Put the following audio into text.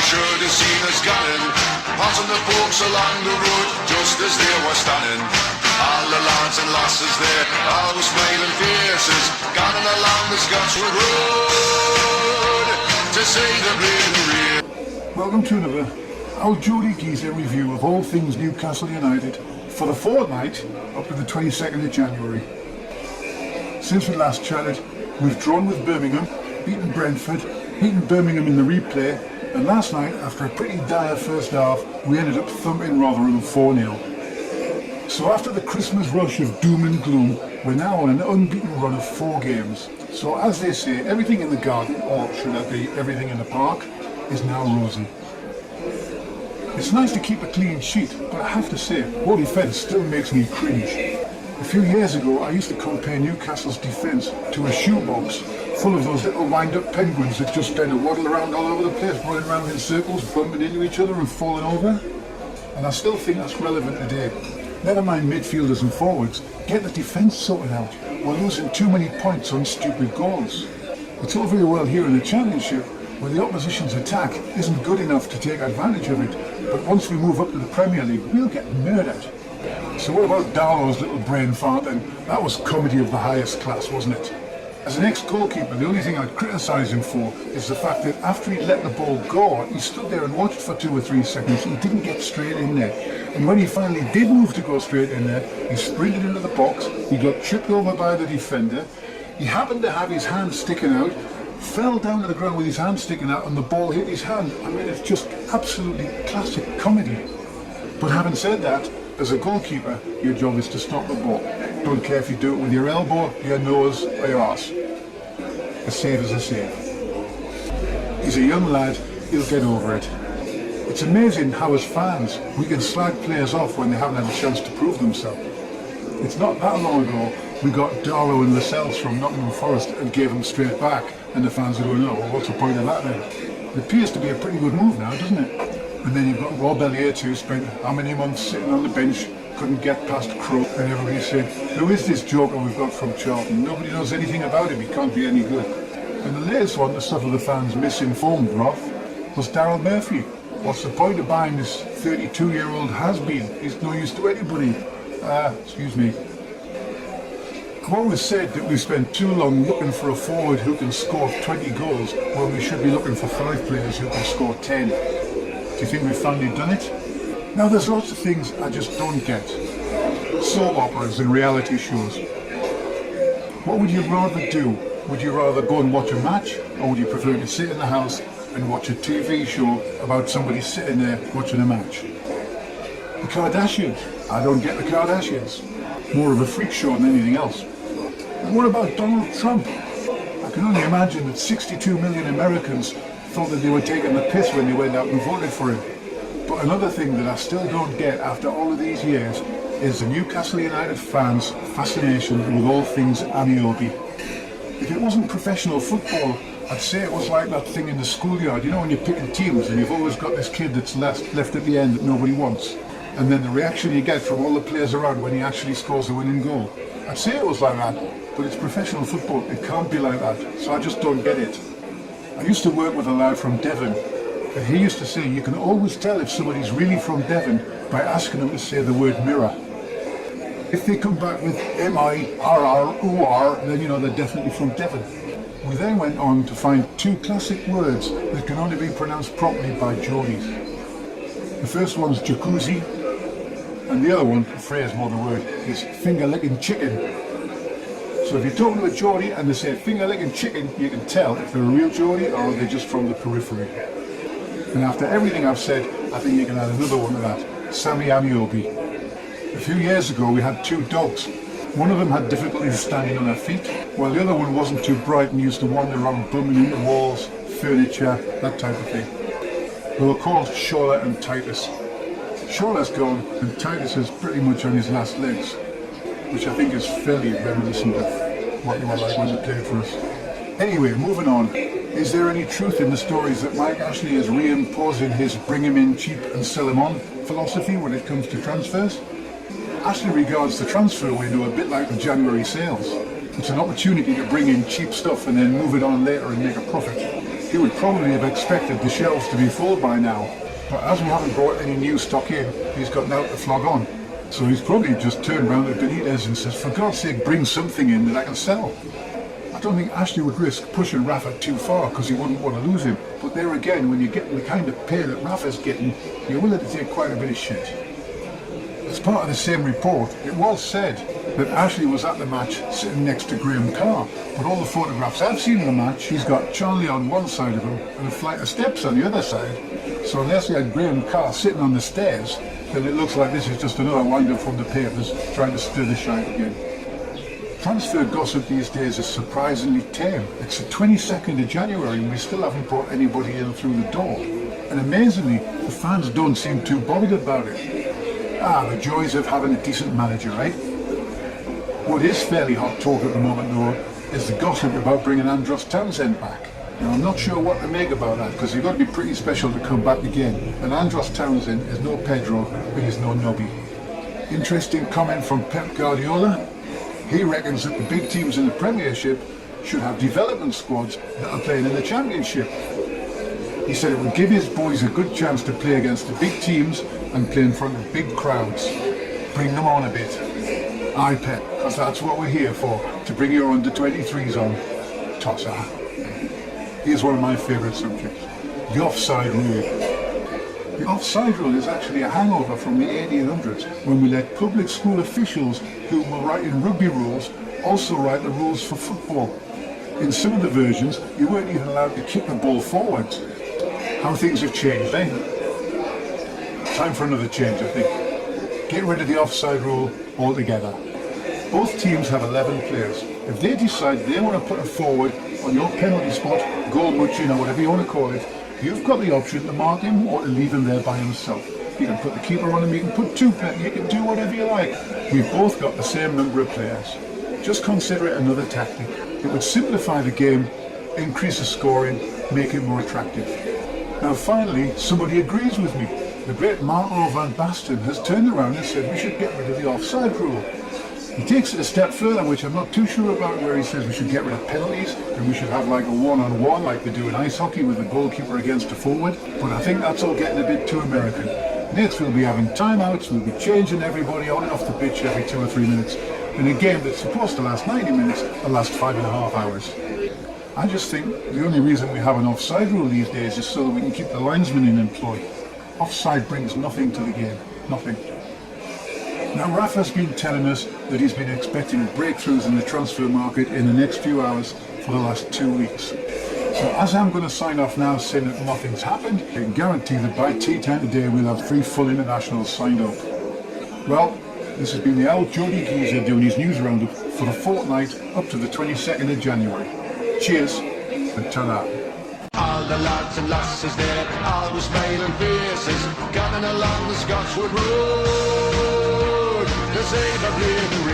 should have seen us gunning, passing the folks along the road just as they were standing. All the lads and lasses there, all with smiling faces, gunning along the Scotswood Road to see the bleeding rain. Welcome to another old Geordie Geezer review of all things Newcastle United for the fortnight up to the 22nd of January. Since we last chatted, we've drawn with Birmingham, beaten Brentford, beaten Birmingham in the replay, and last night, after a pretty dire first half, we ended up thumping Rotherham 4-0. So after the Christmas rush of doom and gloom, we're now on an unbeaten run of 4 games. So as they say, everything in the garden, or should that be everything in the park, is now rosy. It's nice to keep a clean sheet, but I have to say, our defence still makes me cringe. A few years ago, I used to compare Newcastle's defence to a shoebox full of those little wind-up penguins that just kind of waddle around all over the place, running around in circles, bumping into each other and falling over. And I still think that's relevant today. Never mind midfielders and forwards, get the defence sorted out. We're losing too many points on stupid goals. It's all very well here in the Championship, where the opposition's attack isn't good enough to take advantage of it, but once we move up to the Premier League, we'll get murdered. So what about Darlow's little brain fart then? That was comedy of the highest class, wasn't it? As an ex-goalkeeper, the only thing I'd criticise him for is the fact that after he'd let the ball go, he stood there and watched for 2 or 3 seconds. He didn't get straight in there. And when he finally did move to go straight in there, he sprinted into the box, he got tripped over by the defender, he happened to have his hand sticking out, fell down to the ground with his hand sticking out and the ball hit his hand. I mean, it's just absolutely classic comedy. But having said that, as a goalkeeper, your job is to stop the ball. Don't care if you do it with your elbow, your nose or your arse. A save is a save. He's a young lad, he'll get over it. It's amazing how as fans we can slag players off when they haven't had a chance to prove themselves. It's not that long ago we got Darlow and Lascelles from Nottingham Forest and gave them straight back, and the fans are going, oh, well, what's the point of that then? It appears to be a pretty good move now, doesn't it? And then you've got Rob Elliott, who spent how many months sitting on the bench, couldn't get past Crow, and everybody said, who is this joker we've got from Charlton? Nobody knows anything about him, he can't be any good. And the latest one to suffer the fans' misinformed wrath was Daryl Murphy. What's the point of buying this 32-year-old has-been? He's no use to anybody. Excuse me. I've always said that we spent too long looking for a forward who can score 20 goals when we should be looking for 5 players who can score 10. Do you think we've finally done it? Now there's lots of things I just don't get. Soap operas and reality shows. What would you rather do? Would you rather go and watch a match, or would you prefer to sit in the house and watch a TV show about somebody sitting there watching a match? The Kardashians. I don't get the Kardashians. More of a freak show than anything else. And what about Donald Trump? I can only imagine that 62 million Americans thought that they were taking the piss when they went out and voted for him. But another thing that I still don't get after all of these years is the Newcastle United fans' fascination with all things Ameobi. If it wasn't professional football, I'd say it was like that thing in the schoolyard, you know, when you're picking teams and you've always got this kid that's left at the end that nobody wants. And then the reaction you get from all the players around when he actually scores the winning goal. I'd say it was like that, but it's professional football, it can't be like that, so I just don't get it. I used to work with a lad from Devon, and he used to say you can always tell if somebody's really from Devon by asking them to say the word mirror. If they come back with M-I-R-R-O-R, then you know they're definitely from Devon. We then went on to find 2 classic words that can only be pronounced properly by Geordies. The first one's jacuzzi, and the other one, the phrase more the word, is finger-licking chicken. So if you're talking to a Geordie and they say finger-licking chicken, you can tell if they're a real Geordie or they're just from the periphery. And after everything I've said, I think you can add another one to that, Sammy Ameobi. A few years ago we had 2 dogs. One of them had difficulty standing on her feet, while the other one wasn't too bright and used to wander around bumming into walls, furniture, that type of thing. They were called Shola and Titus. Shola's gone and Titus is pretty much on his last legs, which I think is fairly reminiscent of what they were like when they played for us. Anyway, moving on. Is there any truth in the stories that Mike Ashley is reimposing his bring him in cheap and sell him on philosophy when it comes to transfers? Ashley regards the transfer window a bit like the January sales. It's an opportunity to bring in cheap stuff and then move it on later and make a profit. he would probably have expected the shelves to be full by now. But as we haven't brought any new stock in, he's got now to flog on. So he's probably just turned around to Benitez and says, for God's sake, bring something in that I can sell. I don't think Ashley would risk pushing Rafa too far because he wouldn't want to lose him. But there again, when you're getting the kind of pay that Rafa's getting, you're willing to take quite a bit of shit. As part of the same report, it was said that Ashley was at the match sitting next to Graham Carr. But all the photographs I've seen of the match, he's got Charlie on one side of him and a flight of steps on the other side. So unless he had Graham Carr sitting on the stairs, then it looks like this is just another wind-up from the papers trying to stir the shite again. Transfer gossip these days is surprisingly tame. It's the 22nd of January and we still haven't brought anybody in through the door. And amazingly, the fans don't seem too bothered about it. The joys of having a decent manager, right? What is fairly hot talk at the moment though, is the gossip about bringing Andros Townsend back. Now I'm not sure what to make about that because you've got to be pretty special to come back again. And Andros Townsend is no Pedro, but he's no Nobby. Interesting comment from Pep Guardiola. He reckons that the big teams in the Premiership should have development squads that are playing in the Championship. He said it would give his boys a good chance to play against the big teams and play in front of big crowds. Bring them on a bit. Aye, Pep, because that's what we're here for, to bring your under-23s on. Tosser. Here's one of my favourite subjects, the offside rule. The offside rule is actually a hangover from the 1800s when we let public school officials who were writing rugby rules also write the rules for football. In some of the versions, you weren't even allowed to kick the ball forwards. How things have changed, eh? Time for another change, I think. Get rid of the offside rule altogether. Both teams have 11 players. If they decide they want to put a forward on your penalty spot, goal muching or whatever you want to call it, you've got the option to mark him or to leave him there by himself. You can put the keeper on him, you can put two, you can do whatever you like. We've both got the same number of players. Just consider it another tactic. It would simplify the game, increase the scoring, make it more attractive. Now finally, somebody agrees with me. The great Marco van Basten has turned around and said we should get rid of the offside rule. He takes it a step further, which I'm not too sure about, where he says we should get rid of penalties and we should have like a one-on-one like they do in ice hockey with the goalkeeper against a forward. But I think that's all getting a bit too American. Next we'll be having timeouts, we'll be changing everybody on and off the pitch every 2 or 3 minutes. In a game that's supposed to last 90 minutes, will last 5.5 hours. I just think the only reason we have an offside rule these days is so that we can keep the linesmen in employ. Offside brings nothing to the game, nothing. Now Rafa's been telling us that he's been expecting breakthroughs in the transfer market in the next few hours for the last 2 weeks. So as I'm going to sign off now saying that nothing's happened, I can guarantee that by tea time today we'll have 3 full internationals signed up. Well, this has been the old Geordie geezer doing his news roundup for the fortnight up to the 22nd of January. Cheers and ta-ra. All the lads and lasses there, always smiling faces, coming along the Scotswood Road. This ain't a bleeding